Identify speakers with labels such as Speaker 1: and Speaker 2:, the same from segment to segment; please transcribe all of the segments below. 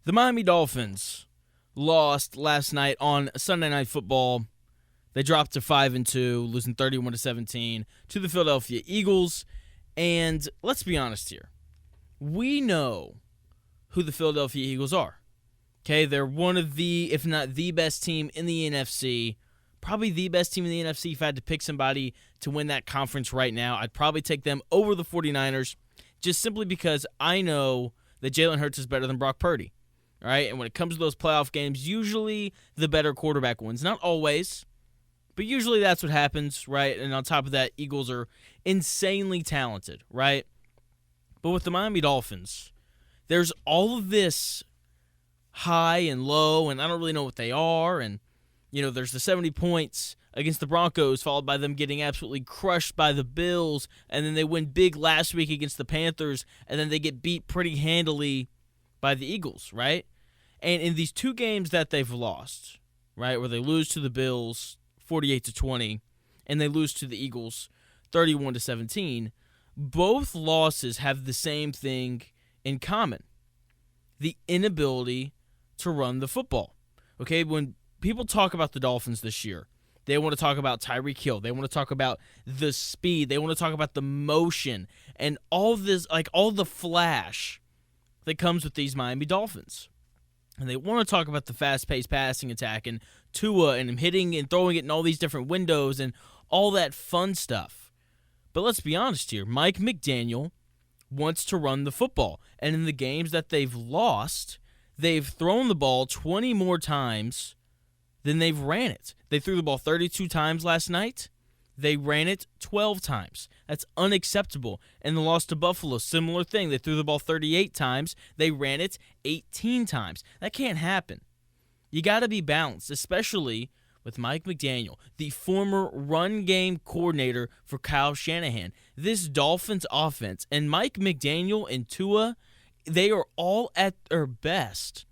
Speaker 1: The Miami Dolphins lost last night on Sunday Night Football. They dropped to 5-2, losing 31-17 to the Philadelphia Eagles. And let's be honest here. We know who the Philadelphia Eagles are. Okay, they're one of the, if not the best team in the NFC. Probably the best team in the NFC. If I had to pick somebody to win that conference right now, I'd probably take them over the 49ers, just simply because I know that Jalen Hurts is better than Brock Purdy. All right, and when it comes to those playoff games, usually the better quarterback wins. Not always, but usually that's what happens, right? And on top of that, Eagles are insanely talented, right? But with the Miami Dolphins, there's all of this high and low, and I don't really know what they are. And, there's the 70 points against the Broncos, followed by them getting absolutely crushed by the Bills, and then they win big last week against the Panthers, and then they get beat pretty handily by the Eagles, right? And in these two games that they've lost, right, where they lose to the Bills 48-20, and they lose to the Eagles 31-17, both losses have the same thing in common: the inability to run the football. Okay, when people talk about the Dolphins this year, they want to talk about Tyreek Hill. They want to talk about the speed. They want to talk about the motion and all this, like all the flash that comes with these Miami Dolphins. And they want to talk about the fast-paced passing attack and Tua and him hitting and throwing it in all these different windows and all that fun stuff. But let's be honest here. Mike McDaniel wants to run the football. And in the games that they've lost, they've thrown the ball 20 more times than they've ran it. They threw the ball 32 times last night. They ran it 12 times. That's unacceptable. And the loss to Buffalo, similar thing. They threw the ball 38 times. They ran it 18 times. That can't happen. You got to be balanced, especially with Mike McDaniel, the former run game coordinator for Kyle Shanahan. This Dolphins offense and Mike McDaniel and Tua, they are all at their best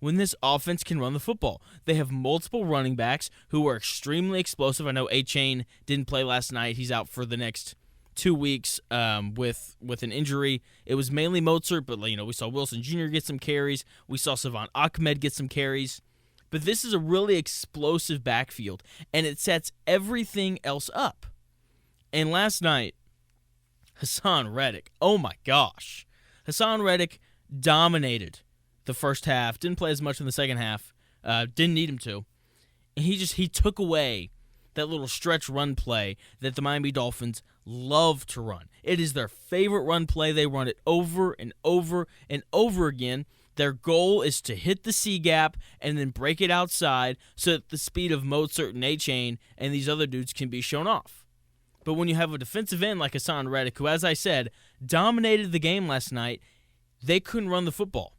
Speaker 1: when this offense can run the football. They have multiple running backs who are extremely explosive. I know A-Chain didn't play last night. He's out for the next 2 weeks with an injury. It was mainly Mozart, but we saw Wilson Jr. get some carries. We saw Savon Ahmed get some carries. But this is a really explosive backfield, and it sets everything else up. And last night, Hassan Reddick, oh my gosh. Hassan Reddick dominated the first half, didn't play as much in the second half, didn't need him to. And he took away that little stretch run play that the Miami Dolphins love to run. It is their favorite run play. They run it over and over and over again. Their goal is to hit the C gap and then break it outside so that the speed of Mozart and A-Chain and these other dudes can be shown off. But when you have a defensive end like Hassan Reddick, who, as I said, dominated the game last night, they couldn't run the football.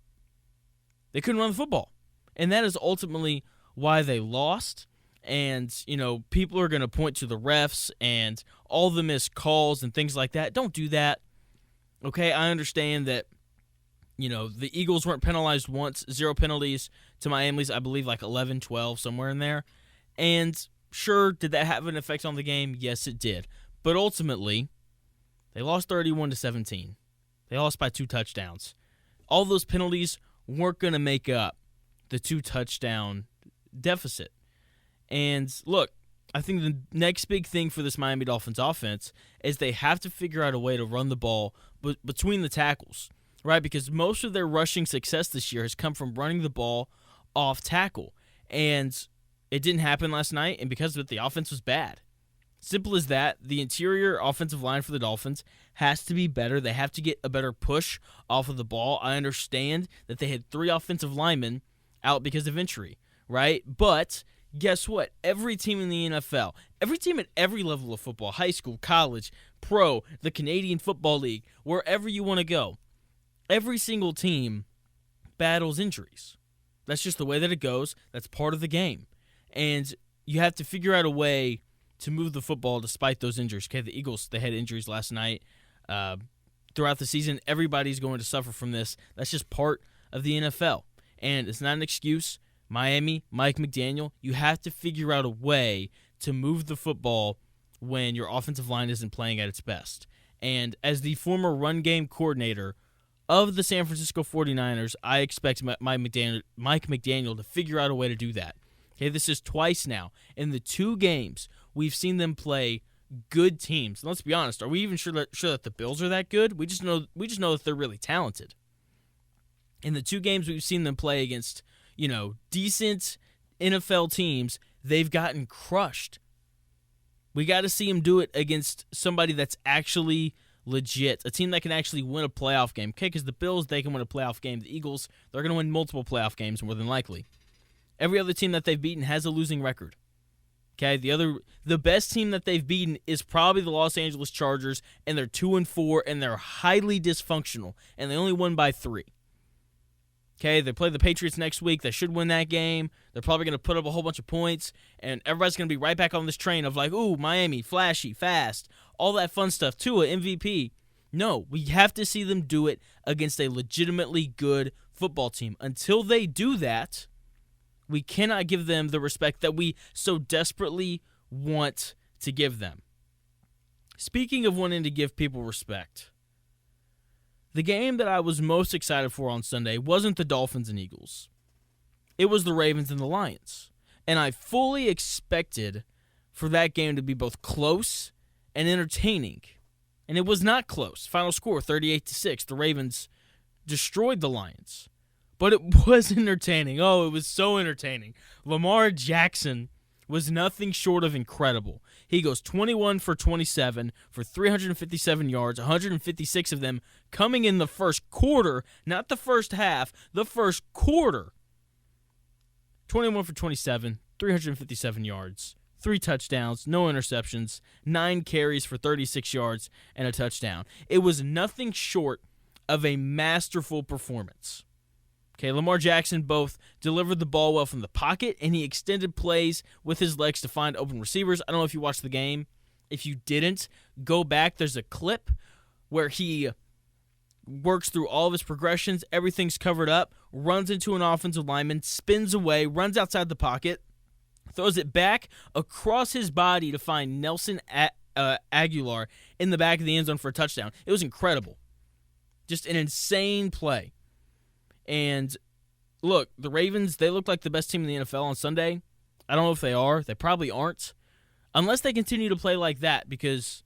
Speaker 1: And that is ultimately why they lost. And, people are going to point to the refs and all the missed calls and things like that. Don't do that. Okay, I understand that, the Eagles weren't penalized once, 0 penalties to Miami's, I believe, like 11, 12, somewhere in there. And sure, did that have an effect on the game? Yes, it did. But ultimately, they lost 31-17. They lost by 2 touchdowns. All those penalties weren't going to make up the 2-touchdown deficit. And look, I think the next big thing for this Miami Dolphins offense is they have to figure out a way to run the ball between the tackles, right? Because most of their rushing success this year has come from running the ball off tackle. And it didn't happen last night, and because of it, the offense was bad. Simple as that. The interior offensive line for the Dolphins has to be better. They have to get a better push off of the ball. I understand that they had 3 offensive linemen out because of injury, right? But guess what? Every team in the NFL, every team at every level of football, high school, college, pro, the Canadian Football League, wherever you want to go, every single team battles injuries. That's just the way that it goes. That's part of the game. And you have to figure out a way to move the football despite those injuries. Okay, the Eagles, they had injuries last night. Throughout the season, everybody's going to suffer from this. That's just part of the NFL. And it's not an excuse. Miami, Mike McDaniel, you have to figure out a way to move the football when your offensive line isn't playing at its best. And as the former run game coordinator of the San Francisco 49ers, I expect Mike McDaniel to figure out a way to do that. Okay, this is twice now. In the 2 games, we've seen them play good teams. And let's be honest, are we even sure that the Bills are that good? We just know that they're really talented. In the 2 games we've seen them play against, decent NFL teams, they've gotten crushed. We got to see them do it against somebody that's actually legit, a team that can actually win a playoff game. Okay, because the Bills, they can win a playoff game. The Eagles, they're going to win multiple playoff games more than likely. Every other team that they've beaten has a losing record. Okay, the best team that they've beaten is probably the Los Angeles Chargers, and they're 2-4, and they're highly dysfunctional, and they only won by 3. Okay, they play the Patriots next week. They should win that game. They're probably going to put up a whole bunch of points, and everybody's going to be right back on this train of like, ooh, Miami, flashy, fast, all that fun stuff. Tua, MVP. No, we have to see them do it against a legitimately good football team. Until they do that, we cannot give them the respect that we so desperately want to give them. Speaking of wanting to give people respect, the game that I was most excited for on Sunday wasn't the Dolphins and Eagles. It was the Ravens and the Lions. And I fully expected for that game to be both close and entertaining. And it was not close. Final score, 38-6. The Ravens destroyed the Lions. But it was entertaining. Oh, it was so entertaining. Lamar Jackson was nothing short of incredible. He goes 21 for 27 for 357 yards, 156 of them coming in the first quarter, not the first half, the first quarter. 21 for 27, 357 yards, 3 touchdowns, no interceptions, 9 carries for 36 yards, and a touchdown. It was nothing short of a masterful performance. Okay, Lamar Jackson both delivered the ball well from the pocket, and he extended plays with his legs to find open receivers. I don't know if you watched the game. If you didn't, go back. There's a clip where he works through all of his progressions. Everything's covered up, runs into an offensive lineman, spins away, runs outside the pocket, throws it back across his body to find Nelson Aguilar in the back of the end zone for a touchdown. It was incredible. Just an insane play. And look, the Ravens, they look like the best team in the NFL on Sunday. I don't know if they are. They probably aren't. Unless they continue to play like that, because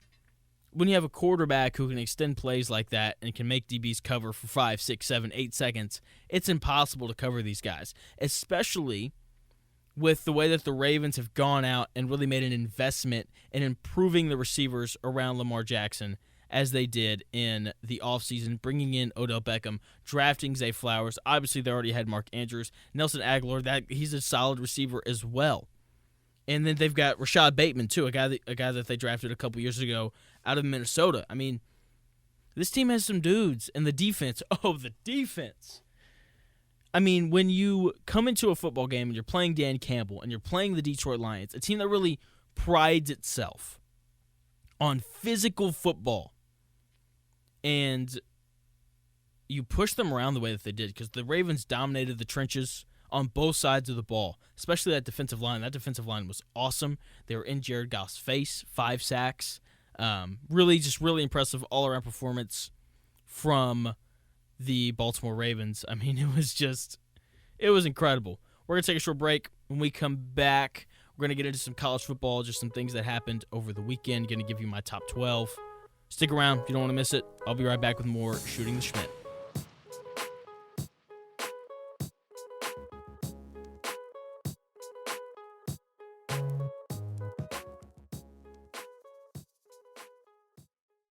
Speaker 1: when you have a quarterback who can extend plays like that and can make DBs cover for 5, 6, 7, 8 seconds, it's impossible to cover these guys, especially with the way that the Ravens have gone out and really made an investment in improving the receivers around Lamar Jackson as they did in the offseason, bringing in Odell Beckham, drafting Zay Flowers. Obviously, they already had Mark Andrews. Nelson Aguilar, he's a solid receiver as well. And then they've got Rashad Bateman, too, a guy that they drafted a couple years ago out of Minnesota. I mean, this team has some dudes. And the defense, the defense. I mean, when you come into a football game and you're playing Dan Campbell and you're playing the Detroit Lions, a team that really prides itself on physical football, and you push them around the way that they did, because the Ravens dominated the trenches on both sides of the ball, especially that defensive line. That defensive line was awesome. They were in Jared Goff's face, 5 sacks. Really impressive all-around performance from the Baltimore Ravens. I mean, it was incredible. We're going to take a short break. When we come back, we're going to get into some college football, just some things that happened over the weekend. Going to give you my top 12. Stick around if you don't want to miss it. I'll be right back with more Shooting the Shmitt.